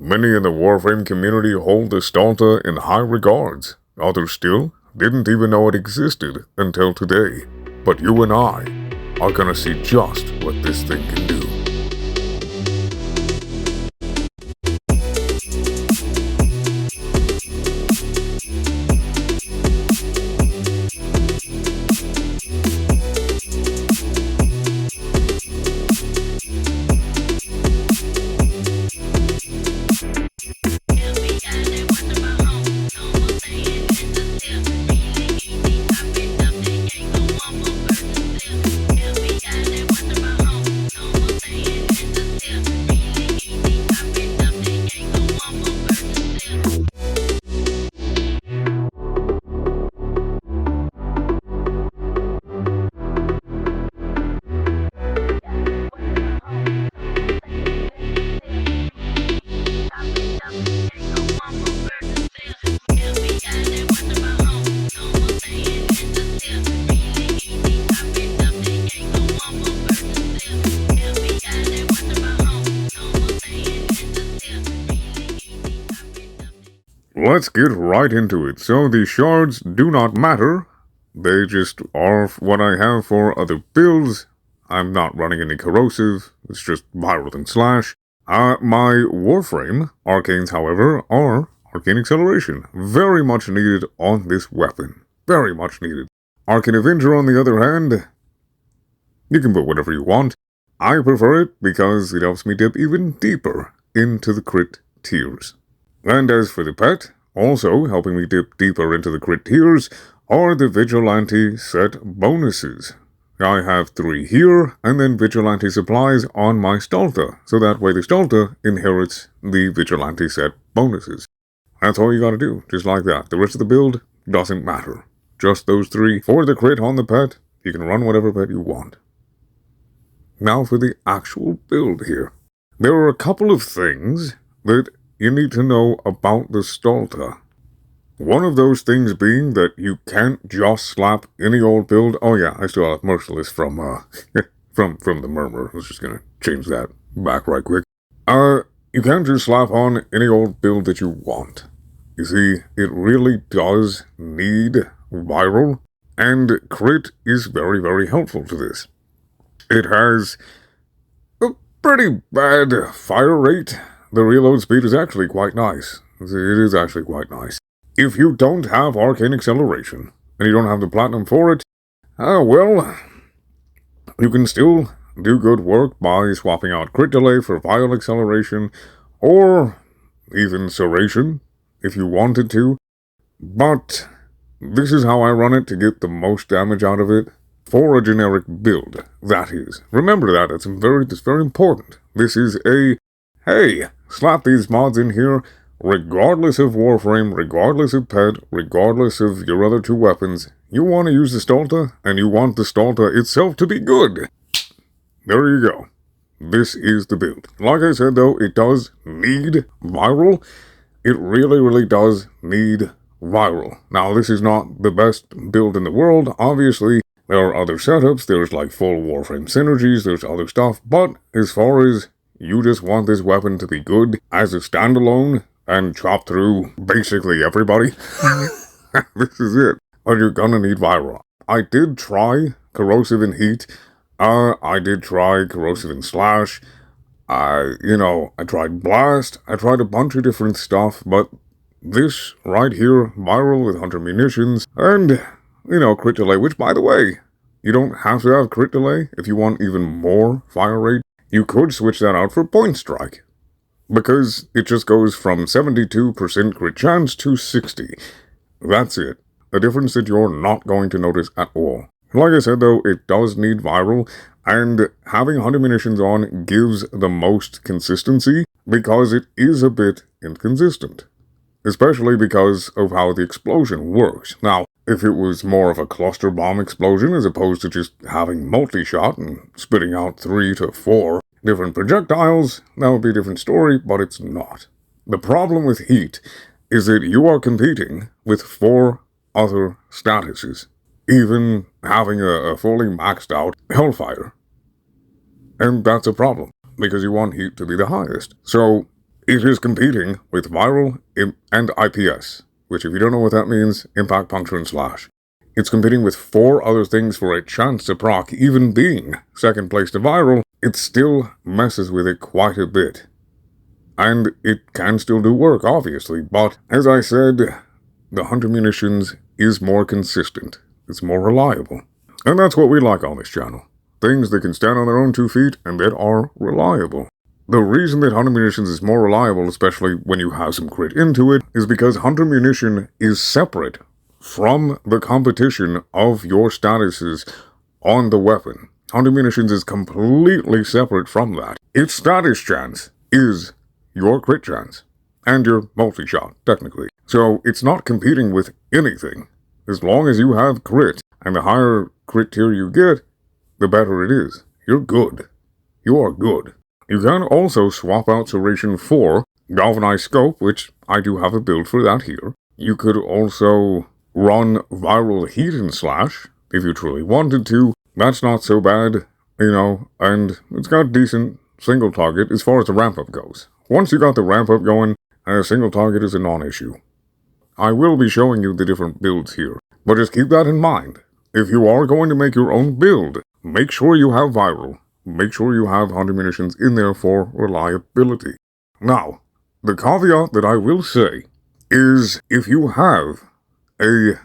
Many in the Warframe community hold the Stahlta in high regards. Others still didn't even know it existed until today. But you and I are gonna see just what this thing can do. Let's get right into it. So the shards do not matter. They just are what I have for other builds. I'm not running any corrosive. It's just viral and slash. My Warframe Arcanes, however, are Arcane Acceleration. Very much needed on this weapon. Very much needed. Arcane Avenger, on the other hand, you can put whatever you want. I prefer it because it helps me dip even deeper into the crit tiers. And as for the pet, also helping me dip deeper into the crit tiers are the Vigilante set bonuses. I have 3 here, and then Vigilante supplies on my Stahlta, so that way the Stahlta inherits the Vigilante set bonuses. That's all you gotta do, just like that. The rest of the build doesn't matter. Just those 3 for the crit on the pet. You can run whatever pet you want. Now for the actual build here. There are a couple of things that you need to know about the Stahlta. One of those things being that you can't just slap any old build. Oh yeah, I still have Merciless from from the Murmur. I was just gonna change that back right quick. You can't just slap on any old build that you want. You see, it really does need viral, and crit is very, very helpful to this. It has a pretty bad fire rate. The reload speed is actually quite nice. It is actually quite nice. If you don't have Arcane Acceleration, and you don't have the Platinum for it, well, you can still do good work by swapping out Crit Delay for Vial Acceleration, or even Serration, if you wanted to. But this is how I run it to get the most damage out of it. For a generic build, that is. Remember that, it's very important. This is a, hey, slap these mods in here, regardless of Warframe, regardless of pet, regardless of your other 2 weapons. You want to use the Stahlta, and you want the Stahlta itself to be good. There you go. This is the build. Like I said though, it does need viral. It really does need viral. Now this is not the best build in the world, obviously. There are other setups, there's like full Warframe synergies, there's other stuff, but as far as you just want this weapon to be good as a standalone and chop through basically everybody, this is it. But you're gonna need viral. I did try Corrosive and Heat, I did try Corrosive and Slash, I tried Blast, I tried a bunch of different stuff, but this right here, viral with 100 munitions, and crit delay, which, by the way, you don't have to have crit delay if you want even more fire rate. You could switch that out for point strike, because it just goes from 72% crit chance to 60. That's it. A difference that you're not going to notice at all. Like I said though, it does need viral, and having 100 munitions on gives the most consistency, because it is a bit inconsistent. Especially because of how the explosion works. Now, if it was more of a cluster bomb explosion as opposed to just having multi-shot and spitting out 3 to 4 different projectiles, that would be a different story, but it's not. The problem with Heat is that you are competing with 4 other statuses, even having a fully maxed out Hellfire. And that's a problem, because you want Heat to be the highest. So it is competing with viral and IPS, which if you don't know what that means, impact, puncture, and slash. It's competing with 4 other things for a chance to proc. Even being second place to viral, it still messes with it quite a bit. And it can still do work, obviously, but as I said, the Hunter Munitions is more consistent. It's more reliable. And that's what we like on this channel. Things that can stand on their own 2 feet and that are reliable. The reason that Hunter Munitions is more reliable, especially when you have some crit into it, is because Hunter Munition is separate from the competition of your statuses on the weapon. Hunter Munitions is completely separate from that. Its status chance is your crit chance, and your multi-shot, technically. So it's not competing with anything. As long as you have crit, and the higher crit tier you get, the better it is. You're good. You are good. You can also swap out Serration for Galvanized Scope, which I do have a build for that here. You could also run Viral Heat and Slash, if you truly wanted to. That's not so bad, and it's got decent single target as far as the ramp-up goes. Once you got the ramp-up going, a single target is a non-issue. I will be showing you the different builds here, but just keep that in mind. If you are going to make your own build, make sure you have Viral. Make sure you have Hunter Munitions in there for reliability. Now, the caveat that I will say is if you have a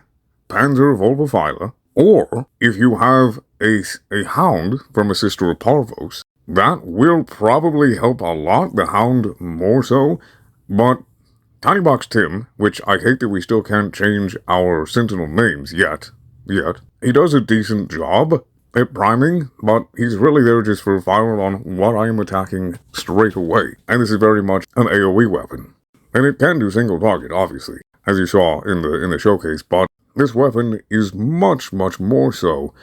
Panzer Volvophyla, or if you have a Hound from a sister of Parvos, that will probably help a lot, the Hound more so, but Tiny Box Tim, which I hate that we still can't change our Sentinel names yet, he does a decent job at priming, but he's really there just for viral on what I am attacking straight away. And this is very much an AOE weapon. And it can do single target, obviously, as you saw in the showcase, but this weapon is much, much more so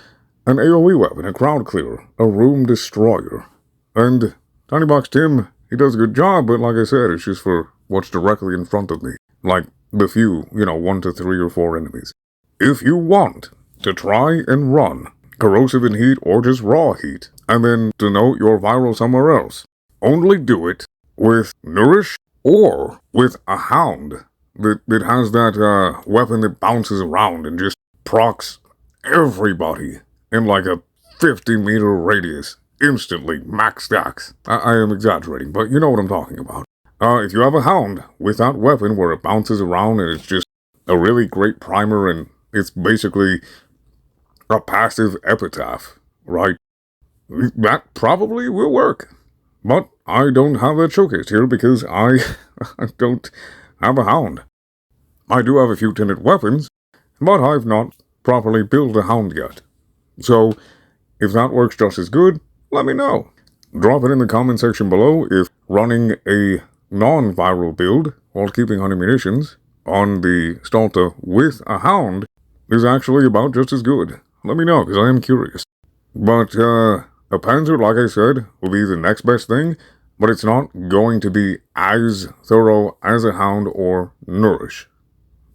an AOE weapon, a crowd clearer, a room destroyer. And Tiny Box Tim, he does a good job, but like I said, it's just for what's directly in front of me. Like the few, 1 to 3 or 4 enemies. If you want to try and run Corrosive and Heat or just Raw Heat, and then denote your viral somewhere else, only do it with Nourish or with a Hound that has that weapon that bounces around and just procs everybody in like a 50-meter radius. Instantly, max stacks. I am exaggerating, but you know what I'm talking about. If you have a Hound with that weapon where it bounces around and it's just a really great primer and it's basically a passive epitaph, right? That probably will work. But I don't have that showcased here because I don't have a Hound. I do have a few tinted weapons, but I've not properly built a Hound yet. So, if that works just as good, let me know. Drop it in the comment section below if running a non-viral build while keeping Hunter Munitions on the Stahlta with a Hound is actually about just as good. Let me know, because I am curious. But, a Panzer, like I said, will be the next best thing, but it's not going to be as thorough as a Hound or Nourish.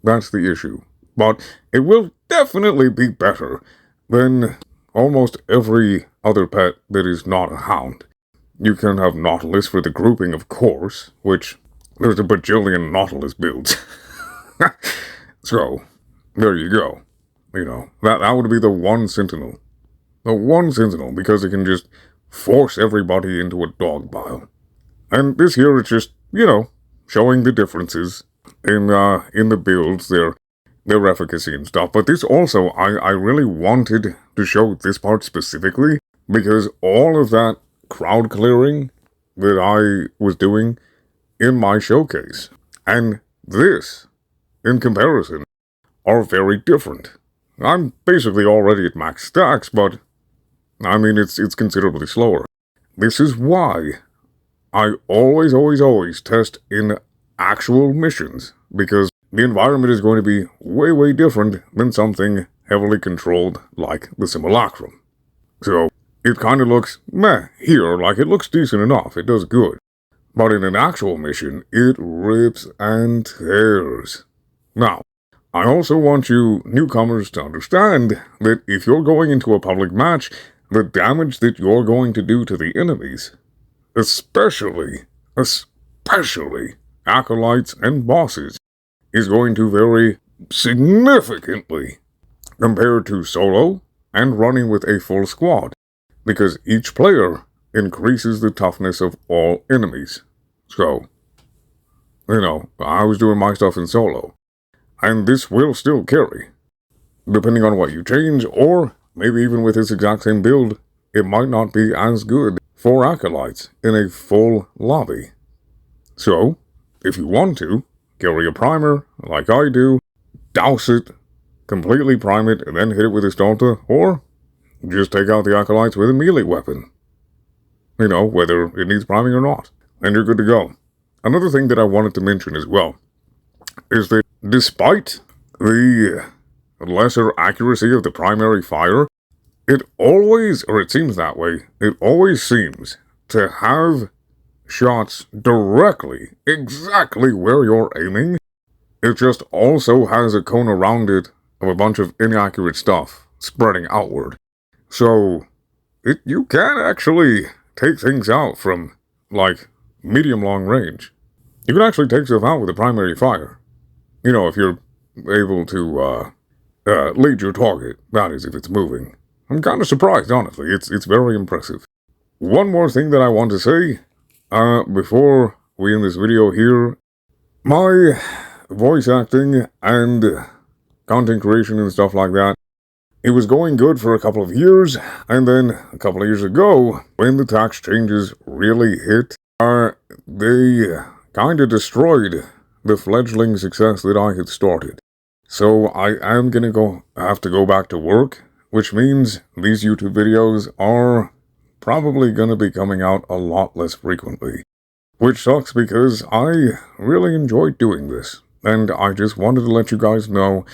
That's the issue. But it will definitely be better than almost every other pet that is not a Hound. You can have Nautilus for the grouping, of course, which there's a bajillion Nautilus builds. So, there you go. That would be the one Sentinel. The one Sentinel, because it can just force everybody into a dog pile. And this here is just, showing the differences in the builds, their efficacy and stuff. But this also, I really wanted to show this part specifically, because all of that crowd clearing that I was doing in my showcase, and this, in comparison, are very different. I'm basically already at max stacks, but I mean, it's considerably slower. This is why I always test in actual missions, because the environment is going to be way, way different than something heavily controlled like the Simulacrum. So, it kind of looks meh here, like it looks decent enough, it does good. But in an actual mission, it rips and tears. Now, I also want you newcomers to understand that if you're going into a public match, the damage that you're going to do to the enemies, especially especially acolytes and bosses, is going to vary significantly compared to solo and running with a full squad, because each player increases the toughness of all enemies. So, I was doing my stuff in solo, and this will still carry. Depending on what you change, or maybe even with this exact same build, it might not be as good for acolytes in a full lobby. So, if you want to, carry a primer, like I do, douse it, completely prime it, and then hit it with a Stahlta, or just take out the acolytes with a melee weapon. Whether it needs priming or not, and you're good to go. Another thing that I wanted to mention as well is that despite the lesser accuracy of the primary fire, it seems that way, it always seems to have shots directly, exactly where you're aiming. It just also has a cone around it of a bunch of inaccurate stuff spreading outward. So, you can actually take things out from, medium-long range. You can actually take stuff out with a primary fire. If you're able to, lead your target, that is, if it's moving. I'm kind of surprised, honestly. It's very impressive. One more thing that I want to say, before we end this video here, my voice acting and content creation and stuff like that, it was going good for a couple of years, and then a couple of years ago, when the tax changes really hit, they kind of destroyed the fledgling success that I had started. So I am gonna have to go back to work, which means these YouTube videos are probably gonna be coming out a lot less frequently. Which sucks because I really enjoyed doing this, and I just wanted to let you guys know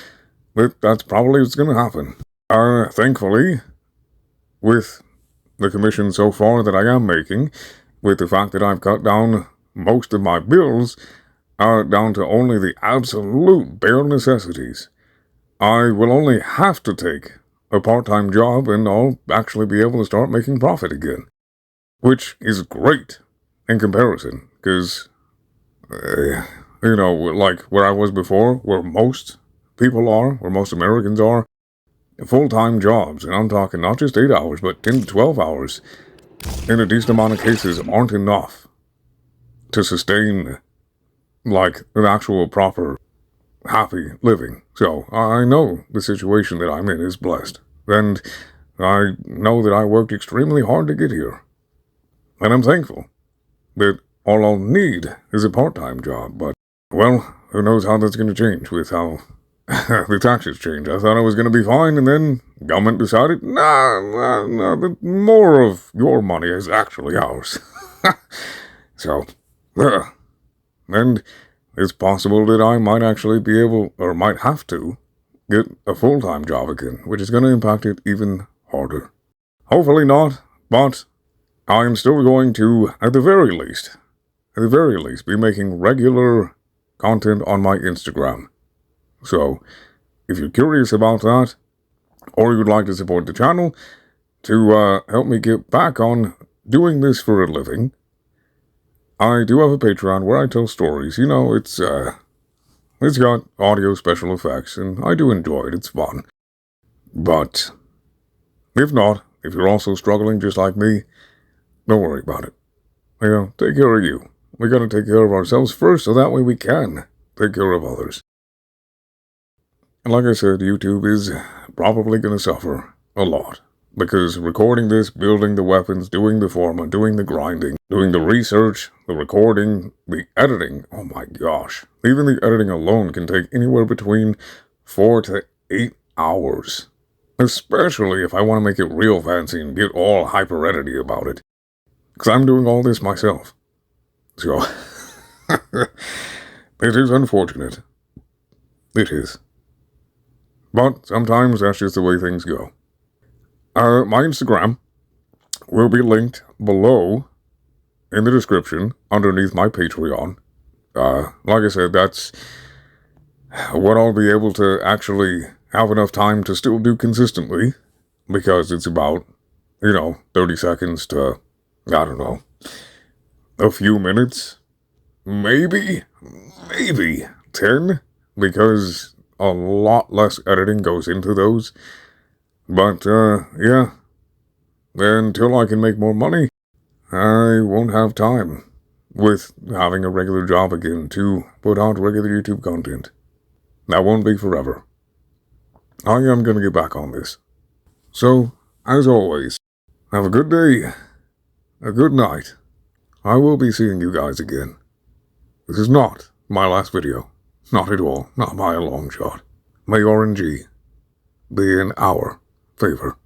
that that's probably what's gonna happen. Thankfully, with the commission so far that I am making, with the fact that I've cut down most of my bills down to only the absolute bare necessities, I will only have to take a part-time job and I'll actually be able to start making profit again. Which is great in comparison, because, like where I was before, where most people are, where most Americans are, full-time jobs, and I'm talking not just 8 hours, but 10 to 12 hours, in a decent amount of cases, aren't enough to sustain, an actual proper, happy living. So, I know the situation that I'm in is blessed, and I know that I worked extremely hard to get here. And I'm thankful that all I'll need is a part-time job, but, well, who knows how that's going to change with how the taxes change. I thought I was going to be fine, and then government decided, nah, more of your money is actually ours. So, and it's possible that I might actually be able, or might have to, get a full-time job again, which is going to impact it even harder. Hopefully not, but I am still going to, at the very least, be making regular content on my Instagram. So, if you're curious about that, or you'd like to support the channel to help me get back on doing this for a living, I do have a Patreon where I tell stories. It's got audio special effects, and I do enjoy it. It's fun. But if not, if you're also struggling just like me, don't worry about it. Take care of you. We gotta take care of ourselves first, so that way we can take care of others. And like I said, YouTube is probably gonna suffer a lot, because recording this, building the weapons, doing the forma, doing the grinding, doing the research, the recording, the editing, oh my gosh. Even the editing alone can take anywhere between 4 to 8 hours. Especially if I want to make it real fancy and get all hyper-edity about it. Because I'm doing all this myself. So, it is unfortunate. It is. But sometimes that's just the way things go. My Instagram will be linked below in the description underneath my Patreon. Like I said, that's what I'll be able to actually have enough time to still do consistently, because it's about, 30 seconds to, I don't know, a few minutes maybe 10, because a lot less editing goes into those. But, yeah, until I can make more money, I won't have time with having a regular job again to put out regular YouTube content. That won't be forever. I am gonna get back on this. So, as always, have a good day, a good night. I will be seeing you guys again. This is not my last video. Not at all. Not by a long shot. May RNG be in our favor.